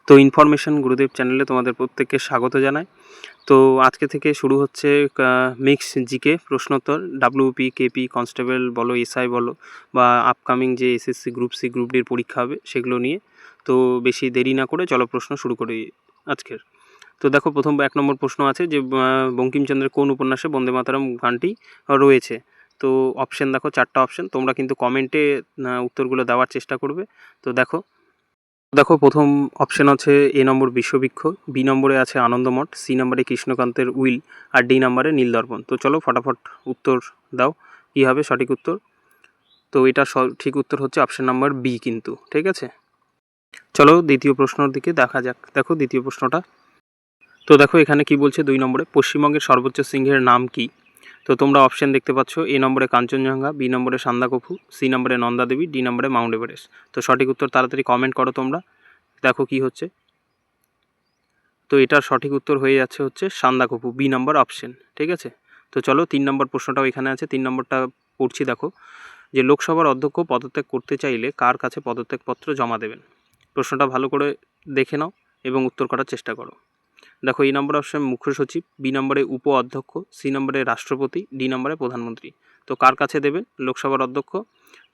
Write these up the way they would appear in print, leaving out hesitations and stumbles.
তো ইনফরমেশন গুরুদেব চ্যানেলে তোমাদের প্রত্যেককে স্বাগত জানাই। তো আজকে থেকে শুরু হচ্ছে মিক্স জিকে প্রশ্নোত্তর, ডাব্লিউপি, কেপি, কনস্টেবল বলো, এসআই বলো, বা আপকামিং যে এসএসসি গ্রুপ সি, গ্রুপ ডির পরীক্ষা হবে সেগুলো নিয়ে। তো বেশি দেরি না করে চলো প্রশ্ন শুরু করি আজকের। তো দেখো, প্রথম 1 নম্বর প্রশ্ন আছে যে বঙ্কিমচন্দ্রের কোন উপন্যাসে বন্দে মাতরম গানটি রয়েছে। তো অপশন দেখো, 4টা অপশন। তোমরা কিন্তু কমেন্টে উত্তরগুলো দেওয়ার চেষ্টা করবে। তো দেখো প্রথম অপশন আছে এ নম্বর বিশ্ববৃক্ষ, বি নম্বরে আছে আনন্দমঠ, সি নম্বরে কৃষ্ণকান্তের উইল, আর ডি নম্বরে নীলদর্পণ। তো চলো ফটাফট উত্তর দাও, কী হবে সঠিক উত্তর। তো এটা ঠিক উত্তর হচ্ছে অপশন নাম্বার বি কিন্তু, ঠিক আছে। চলো দ্বিতীয় প্রশ্নের দিকে দেখা যাক। দেখো দ্বিতীয় প্রশ্নটা। তো দেখো এখানে কি বলছে, 2 নম্বরে পশ্চিমবঙ্গের সর্বোচ্চ শৃঙ্গের নাম কি। তো তোমরা অপশন দেখতে পাচ্ছ, এ নম্বরে কাঞ্চনজঙ্ঘা, বি নম্বরে সান্দাকফু, সি নম্বরে নন্দা দেবী, ডি নম্বরে মাউন্ট এভারেস্ট। তো সঠিক উত্তর তাড়াতাড়ি কমেন্ট করো তোমরা, দেখো কি হচ্ছে। তো এটার সঠিক উত্তর হয়ে যাচ্ছে হচ্ছে সান্দাকফু, বি নম্বর অপশন, ঠিক আছে। তো চলো 3 নম্বর প্রশ্নটাও এখানে আছে। 3 নম্বরটা পড়ছি, দেখো যে লোকসভার অধ্যক্ষ পদত্যাগ করতে চাইলে কার কাছে পদত্যাগপত্র জমা দেবেন। প্রশ্নটা ভালো করে দেখে নাও এবং উত্তর করার চেষ্টা করো। দেখো, এই নম্বর অপশন মুখ্য সচিব, বি নম্বরে উপ অধ্যক্ষ, সি নম্বরে রাষ্ট্রপতি, ডি নম্বরে প্রধানমন্ত্রী। তো কার কাছে দেবেন লোকসভার অধ্যক্ষ,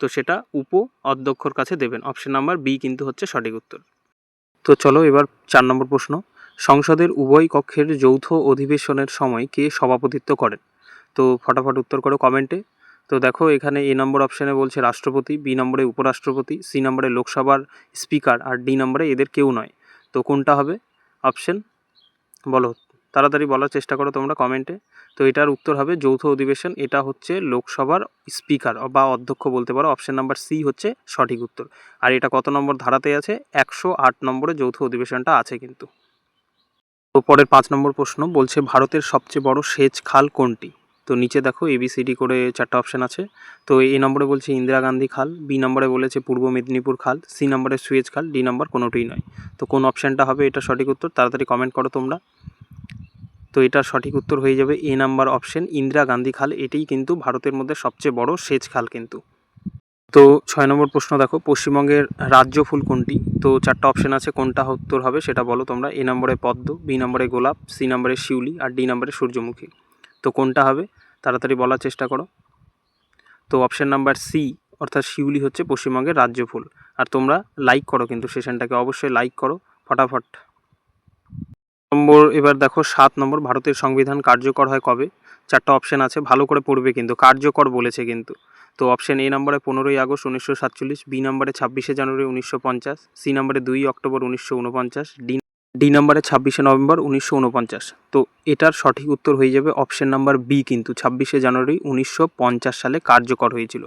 তো সেটা উপ অধ্যক্ষর কাছে দেবেন। অপশন নাম্বার বি কিন্তু হচ্ছে সঠিক উত্তর। তো চলো এবার 4 নম্বর প্রশ্ন, সংসদের উভয় কক্ষের যৌথ অধিবেশনের সময় কে সভাপতিত্ব করেন। তো ফটাফট উত্তর করো কমেন্টে। তো দেখো এখানে এ নম্বর অপশানে বলছে রাষ্ট্রপতি, বি নম্বরে উপরাষ্ট্রপতি, সি নম্বরে লোকসভার স্পিকার, আর ডি নম্বরে এদের কেউ নয়। তো কোনটা হবে অপশন, বলো তাড়াতাড়ি বলার চেষ্টা করো তোমরা কমেন্টে। তো এটার উত্তর হবে যৌথ অধিবেশন, এটা হচ্ছে লোকসভার স্পিকার বা অধ্যক্ষ বলতে পারো। অপশন নাম্বার সি হচ্ছে সঠিক উত্তর। আর এটা কত নম্বর ধারাতে আছে, 108 নম্বরে যৌথ অধিবেশনটা আছে কিন্তু। তো পরের 5 নম্বর প্রশ্ন বলছে ভারতের সবচেয়ে বড় সেচ খাল কোনটি। তো নিচে দেখো এবিসিডি করে 4টা অপশান আছে। তো এ নম্বরে বলছে ইন্দিরা গান্ধী খাল, বি নম্বরে বলেছে পূর্ব মেদিনীপুর খাল, সি নম্বরে সুয়েজ খাল, ডি নম্বর কোনোটিই নয়। তো কোন অপশানটা হবে এটা সঠিক উত্তর, তাড়াতাড়ি কমেন্ট করো তোমরা। তো এটার সঠিক উত্তর হয়ে যাবে এ নাম্বার অপশন, ইন্দিরা গান্ধী খাল। এটাই কিন্তু ভারতের মধ্যে সবচেয়ে বড় সেচ খাল কিন্তু। তো 6 নম্বর প্রশ্ন দেখো, পশ্চিমবঙ্গের রাজ্য ফুল কোনটি। তো 4টা অপশন আছে, কোনটা উত্তর হবে সেটা বলো তোমরা। এ নম্বরে পদ্ম, বি নম্বরে গোলাপ, সি নম্বরে শিউলি, আর ডি নম্বরে সূর্যমুখী। তো কোনটা হবে তাড়াতাড়ি বলার চেষ্টা করো। তো অপশন নাম্বার সি অর্থাৎ শিউলি হচ্ছে পশ্চিমবঙ্গের রাজ্য ফুল। আর তোমরা লাইক করো কিন্তু সেশনটাকে, অবশ্যই লাইক করো ফটাফট। এবার দেখো 7 নম্বর, ভারতের সংবিধান কার্যকর হয় কবে। 4টা অপশন আছে, ভালো করে পড়বে কিন্তু, কার্যকর বলেছে কিন্তু। তো অপশন এ নম্বরে 15ই আগস্ট 1947, বি নম্বরে 26শে জানুয়ারি 1950, সি নম্বরে 2 অক্টোবর 1949, ডি নম্বরে 26শে নভেম্বর 1949। তো এটার সঠিক উত্তর হয়ে যাবে অপশন নাম্বার বি কিন্তু, 26শে জানুয়ারি 1950 সালে কার্যকর হয়েছিল।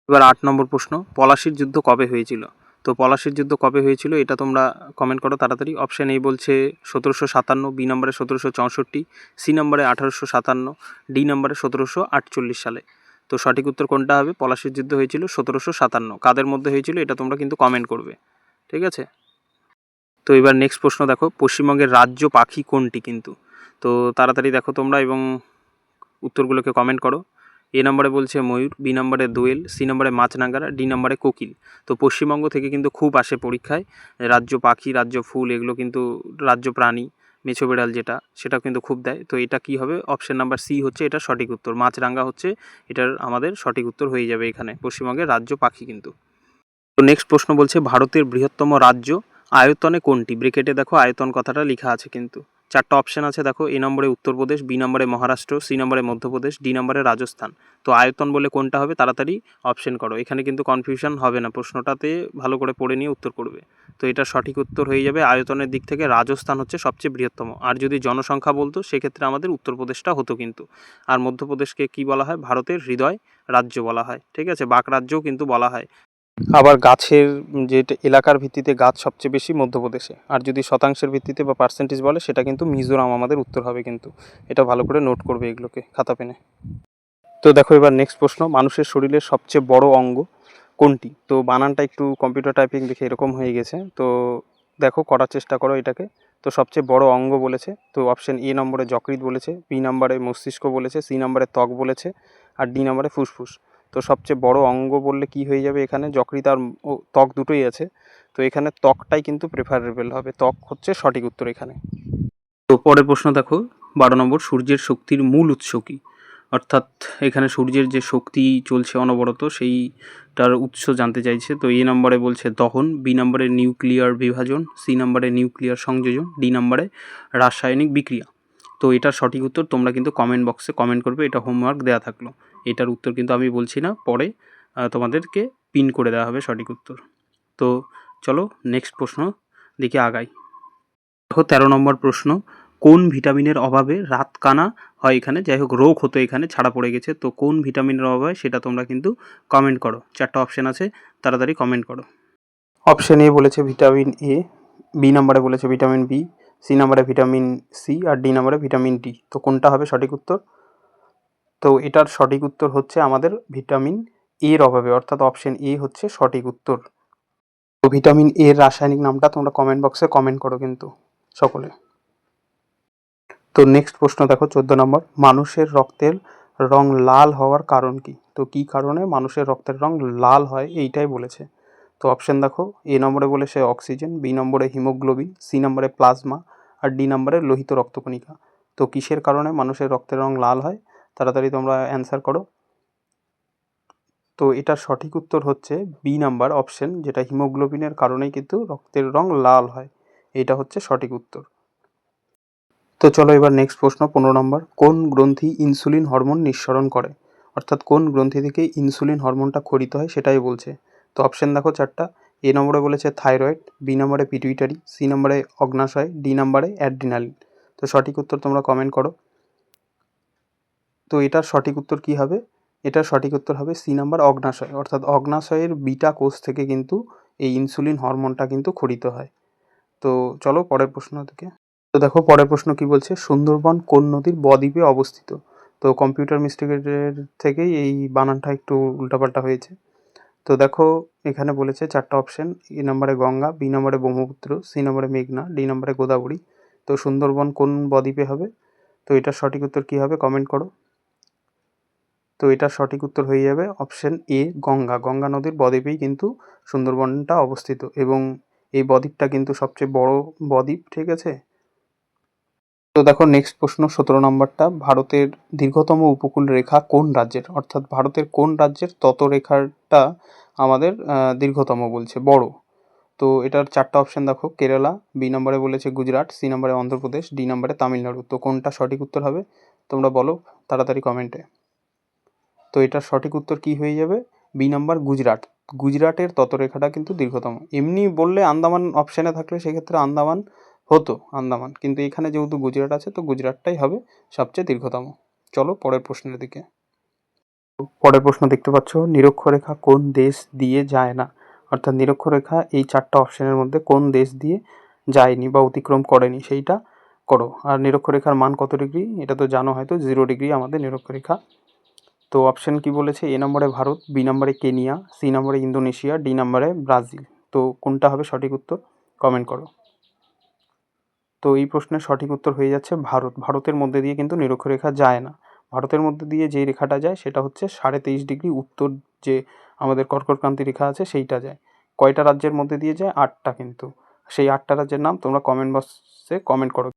এবার 8 নম্বর প্রশ্ন, পলাশির যুদ্ধ কবে হয়েছিল। তো পলাশির যুদ্ধ কবে হয়েছিল এটা তোমরা কমেন্ট করো তাড়াতাড়ি। অপশান এ বলছে 1757, বি নম্বরে 1764, সি নম্বরে 1857, ডি নম্বরে 1748 সালে। তো সঠিক উত্তর কোনটা হবে, পলাশির যুদ্ধ হয়েছিল 1757। কাদের মধ্যে হয়েছিল এটা তোমরা কিন্তু কমেন্ট করবে, ঠিক আছে। তো এবার নেক্সট প্রশ্ন দেখো, পশ্চিমবঙ্গের রাজ্য পাখি কোনটি কিন্তু। তো তাড়াতাড়ি দেখো তোমরা এবং উত্তরগুলোকে কমেন্ট করো। এ নম্বরে বলছে ময়ূর, বি নম্বরে দোয়েল, সি নম্বরে মাছরাঙা, ডি নম্বরে কোকিল। তো পশ্চিমবঙ্গ থেকে কিন্তু খুব আসে পরীক্ষায় রাজ্য পাখি, রাজ্য ফুল, এগুলো কিন্তু রাজ্য প্রাণী, মেছো বেড়াল যেটা, সেটা কিন্তু খুব দেয়। তো এটা কি হবে, অপশন নাম্বার সি হচ্ছে এটা সঠিক উত্তর, মাছরাঙা হচ্ছে এটার আমাদের সঠিক উত্তর হয়ে যাবে এখানে, পশ্চিমবঙ্গের রাজ্য পাখি কিন্তু। তো নেক্সট প্রশ্ন বলছে ভারতের বৃহত্তম রাজ্য আয়তনে কোনটি। ব্রেকেটে দেখো আয়তন কথাটা লেখা আছে কিন্তু। 4টা অপশন আছে দেখো, এ নম্বরে উত্তরপ্রদেশ, বি নম্বরে মহারাষ্ট্র, সি নম্বরে মধ্যপ্রদেশ, ডি নম্বরে রাজস্থান। তো আয়তন বলে কোনটা হবে তাড়াতাড়ি অপশন করো, এখানে কিন্তু কনফিউশন হবে না, প্রশ্নটাতে ভালো করে পড়ে নিয়ে উত্তর করবে। তো এটা সঠিক উত্তর হয়ে যাবে আয়তনের দিক থেকে রাজস্থান হচ্ছে সবচেয়ে বৃহত্তম। আর যদি জনসংখ্যা বলতো সেক্ষেত্রে আমাদের উত্তরপ্রদেশটা হতো কিন্তু। আর মধ্যপ্রদেশকে কি বলা হয়, ভারতের হৃদয় রাজ্য বলা হয়, ঠিক আছে, বাক রাজ্যও কিন্তু বলা হয়। আবার গাছের যে এলাকার ভিত্তিতে গাছ সবচেয়ে বেশি মধ্যপ্রদেশে, আর যদি শতাংশের ভিত্তিতে বা পার্সেন্টেজ বলে সেটা কিন্তু মিজোরাম আমাদের উত্তর হবে কিন্তু। এটা ভালো করে নোট করবে এগুলোকে খাতা পেনে। তো দেখো এবার নেক্সট প্রশ্ন, মানুষের শরীরের সবচেয়ে বড় অঙ্গ কোনটি। তো বানানটা একটু কম্পিউটার টাইপিং দেখে এরকম হয়ে গেছে, তো দেখো করার চেষ্টা করো এটাকে। তো সবচেয়ে বড় অঙ্গ বলেছে, তো অপশন এ নম্বরে যকৃৎ বলেছে, বি নম্বরে মস্তিষ্ক বলেছে, সি নম্বরে ত্বক বলেছে, আর ডি নম্বরে ফুসফুস। তো সবচেয়ে বড় অঙ্গ বললে কি হয়ে যাবে, এখানে যকৃৎ আর ত্বক দুটোই আছে, তো এখানে ত্বকটাই কিন্তু প্রেফারেবল হবে, ত্বক হচ্ছে সঠিক উত্তর এখানে। তো পরের প্রশ্ন দেখো 12 নম্বর, সূর্যের শক্তির মূল উৎস কী? অর্থাৎ এখানে সূর্যের যে শক্তি চলছে অনবরত সেইটার উৎস জানতে চাইছে। তো এ নম্বরে বলছে দহন, বি নম্বরে নিউক্লিয়ার বিভাজন, সি নম্বরে নিউক্লিয়ার সংযোজন, ডি নম্বরে রাসায়নিক বিক্রিয়া। তো এটার সঠিক উত্তর তোমরা কিন্তু কমেন্ট বক্সে কমেন্ট করবে, এটা হোমওয়ার্ক দেওয়া থাকলো। এটার উত্তর কিন্তু আমি বলছি না, পরে তোমাদেরকে পিন করে দেওয়া হবে সঠিক উত্তর। তো চলো নেক্সট প্রশ্ন দেখে আগাই। দেখো 13 নম্বর প্রশ্ন, কোন ভিটামিনের অভাবে রাতকানা হয়? এখানে যাই হোক রোগ হতো, এখানে ছাড়া পড়ে গেছে, তো কোন ভিটামিনের অভাবে সেটা তোমরা কিন্তু কমেন্ট করো। 4টা অপশান আছে, তাড়াতাড়ি কমেন্ট করো। অপশান এ বলেছে ভিটামিন এ, বি নম্বরে বলেছে ভিটামিন বি, সি নম্বরে ভিটামিন সি, আর ডি নম্বরে ভিটামিন ডি। তো কোনটা হবে সঠিক উত্তর? তো এটার সঠিক উত্তর হচ্ছে আমাদের ভিটামিন এর অভাবে, অর্থাৎ অপশান এ হচ্ছে সঠিক উত্তর। তো ভিটামিন এর রাসায়নিক নামটা তোমরা কমেন্ট বক্সে কমেন্ট করো কিন্তু সকলে। তো নেক্সট প্রশ্ন দেখো 14 নম্বর, মানুষের রক্তের রং লাল হওয়ার কারণ কি? তো কি কারণে মানুষের রক্তের রং লাল হয় এইটাই বলেছে। তো অপশান দেখো, এ নম্বরে বলেছে অক্সিজেন, বি নম্বরে হিমোগ্লোবিন, সি নম্বরে প্লাজমা, আর ডি নম্বরে লোহিত রক্তকণিকা। তো কিসের কারণে মানুষের রক্তের রং লাল হয়? তাড়াতাড়ি তোমরা অ্যান্সার করো। তো এটার সঠিক উত্তর হচ্ছে বি নাম্বার অপশন, যেটা হিমোগ্লোবিনের কারণেই কিন্তু রক্তের রং লাল হয়, এটা হচ্ছে সঠিক উত্তর। তো চলো এবার নেক্সট প্রশ্ন 15 নম্বর, কোন গ্রন্থি ইনসুলিন হরমোন নিঃসরণ করে? অর্থাৎ কোন গ্রন্থি থেকে ইনসুলিন হরমোনটা ক্ষরিত হয় সেটাই বলছে। তো অপশন দেখো 4টা, এ নম্বরে বলেছে থাইরয়েড, বি নম্বরে পিটুইটারি, সি নম্বরে অগ্নাশয়, ডি নম্বরে অ্যাড্রিনালিন। তো সঠিক উত্তর তোমরা কমেন্ট করো। তো এটার সঠিক উত্তর কি হবে? এটার সঠিক উত্তর হবে সি নাম্বার অগ্নাশয়, অর্থাৎ অগ্নাশয়ের বিটা কোষ থেকে কিন্তু এই ইনসুলিন হরমোনটা কিন্তু ক্ষরিত হয়। তো চলো পরের প্রশ্ন থেকে। তো দেখো পরের প্রশ্ন কি বলছে, সুন্দরবন কোন নদীর বদ্বীপে অবস্থিত? তো কম্পিউটার মিস্টেকের থেকেই এই বানানটা একটু উল্টাপাল্টা হয়েছে। তো দেখো এখানে বলেছে 4টা অপশন, এ নম্বরে গঙ্গা, বি নম্বরে ব্রহ্মপুত্র, সি নম্বরে মেঘনা, ডি নম্বরে গোদাবরী। তো সুন্দরবন কোন বদ্বীপে হবে? তো এটার সঠিক উত্তর কি হবে কমেন্ট করো। তো এটার সঠিক উত্তর হয়ে যাবে অপশন এ গঙ্গা, গঙ্গা নদীর বদ্বীপেই কিন্তু সুন্দরবনটা অবস্থিত, এবং এই বদ্বীপটা কিন্তু সবচেয়ে বড় বদ্বীপ, ঠিক আছে। তো দেখো নেক্সট প্রশ্ন 17 নম্বরটা, ভারতের দীর্ঘতম উপকূল রেখা কোন রাজ্যের? অর্থাৎ ভারতের কোন রাজ্যের তটরেখাটা আমাদের দীর্ঘতম বলছে, বড়। তো এটার 4টা অপশন দেখো, কেরালা, বি নম্বরে বলেছে গুজরাট, সি নম্বরে অন্ধ্রপ্রদেশ, ডি নম্বরে তামিলনাড়ু। তো কোনটা সঠিক উত্তর হবে তোমরা বলো তাড়াতাড়ি কমেন্টে। তো এটার সঠিক উত্তর কি হয়ে যাবে? বি নাম্বার গুজরাট, গুজরাটের ততরেখাটা কিন্তু দীর্ঘতম। এমনি বললে আন্দামান অপশানে থাকলে সেক্ষেত্রে আন্দামান হতো, আন্দামান, কিন্তু এখানে যেহেতু গুজরাট আছে তো গুজরাটটাই হবে সবচেয়ে দীর্ঘতম। চলো পরের প্রশ্নের দিকে। পরের প্রশ্ন দেখতে পাচ্ছ, নিরক্ষরেখা কোন দেশ দিয়ে যায় না? অর্থাৎ নিরক্ষরেখা এই 4টা অপশানের মধ্যে কোন দেশ দিয়ে যায়নি বা অতিক্রম করেনি সেইটা করো। আর নিরক্ষরেখার মান কত ডিগ্রি এটা তো জানো হয়তো, 0 ডিগ্রি আমাদের নিরক্ষরেখা। তো অপশান কি বলেছে, এ নম্বরে ভারত, বি নম্বরে কেনিয়া, সি নম্বরে ইন্দোনেশিয়া, ডি নম্বরে ব্রাজিল। তো কোনটা হবে সঠিক উত্তর কমেন্ট করো। তো এই প্রশ্নের সঠিক উত্তর হয়ে যাচ্ছে ভারত, ভারতের মধ্যে দিয়ে কিন্তু নিরক্ষরেখা যায় না। ভারতের মধ্যে দিয়ে যে রেখাটা যায় সেটা হচ্ছে 23.5 ডিগ্রি উত্তর, যে আমাদের কর্কটক্রান্তি রেখা আছে সেইটা যায়। কয়টা রাজ্যের মধ্যে দিয়ে যায়? 8টা, কিন্তু সেই 8টা রাজ্যের নাম তোমরা কমেন্ট বক্সে কমেন্ট করো।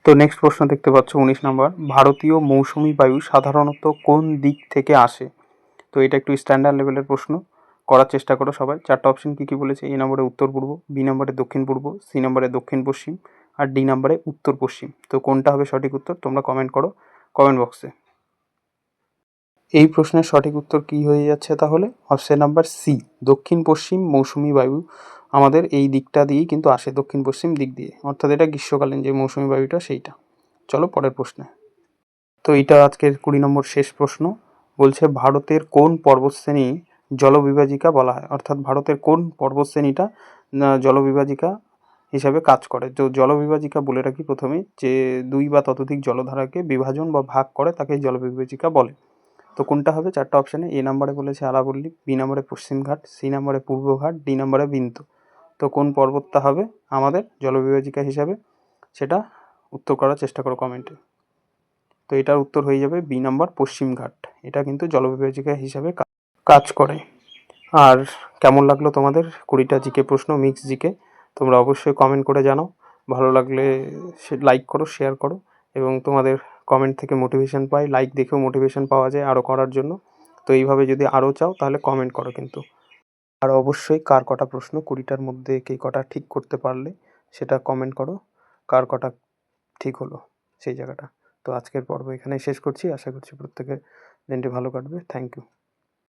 তো নেক্সট প্রশ্ন দেখতে পাচ্ছ 19 নম্বর, ভারতীয় মৌসুমি বায়ু সাধারণত কোন দিক থেকে আসে? তো এটা একটু স্ট্যান্ডার্ড লেভেলের প্রশ্ন, করার চেষ্টা করো সবাই। 4টা অপশন কী কী বলেছে, এ নম্বরে উত্তর পূর্ব, বি নম্বরে দক্ষিণ পূর্ব, সি নম্বরে দক্ষিণ পশ্চিম, আর ডি নম্বরে উত্তর পশ্চিম। তো কোনটা হবে সঠিক উত্তর তোমরা কমেন্ট করো কমেন্ট বক্সে। এই প্রশ্নের সঠিক উত্তর কি হয়ে যাচ্ছে তাহলে? অপশন নাম্বার সি, দক্ষিণ পশ্চিম মৌসুমি বায়ু আমাদের এই দিকটা দিয়েই কিন্তু আসে, দক্ষিণ পশ্চিম দিক দিয়ে, অর্থাৎ এটা গ্রীষ্মকালীন যে মৌসুমি বায়ুটা সেইটা। চলো পরের প্রশ্নে। তো এটা আজকের 20 নম্বর শেষ প্রশ্ন, বলছে ভারতের কোন পর্বতশ্রেণী জলবিভাজিকা বলা হয়? অর্থাৎ ভারতের কোন পর্বতশ্রেণীটা জলবিভাজিকা হিসাবে কাজ করে? তো জলবিভাজিকা বলে রাখি প্রথমে, যে 2 বা ততোধিক জলধারাকে বিভাজন বা ভাগ করে তাকে জলবিভাজিকা বলে। তো কোনটা হবে? 4টা অপশানে, এ নম্বরে বলেছে আরাবল্লী, বি নম্বরে পশ্চিমঘাট, সি নম্বরে পূর্বঘাট, ডি নম্বরে বিন্দু। তো কোন পর্বতটা হবে আমাদের জলবিভাজিকা হিসাবে সেটা উত্তর করার চেষ্টা করো কমেন্টে। তো এটার উত্তর হয়ে যাবে বি নম্বর পশ্চিমঘাট, এটা কিন্তু জলবিভাজিকা হিসাবে কাজ করে। আর কেমন লাগলো তোমাদের 20টা জিকে প্রশ্ন, মিক্স জিকে? তোমরা অবশ্যই কমেন্ট করে জানাও। ভালো লাগলে লাইক করো, শেয়ার করো, এবং তোমাদের কমেন্ট থেকে মোটিভেশন পাই। লাইক দেখেও মোটিভেশন পাওয়া যায় আরও করার জন্য। তো এইভাবে যদি আরও চাও তাহলে কমেন্ট করো কিন্তু। আর অবশ্যই কার কটা প্রশ্ন 20টার মধ্যে কে কটা ঠিক করতে পারলে সেটা কমেন্ট করো, কার কটা ঠিক হলো সেই জায়গাটা। তো আজকের পর্ব এখানেই শেষ করছি। আশা করছি প্রত্যেকের দিনটি ভালো কাটবে। Thank you.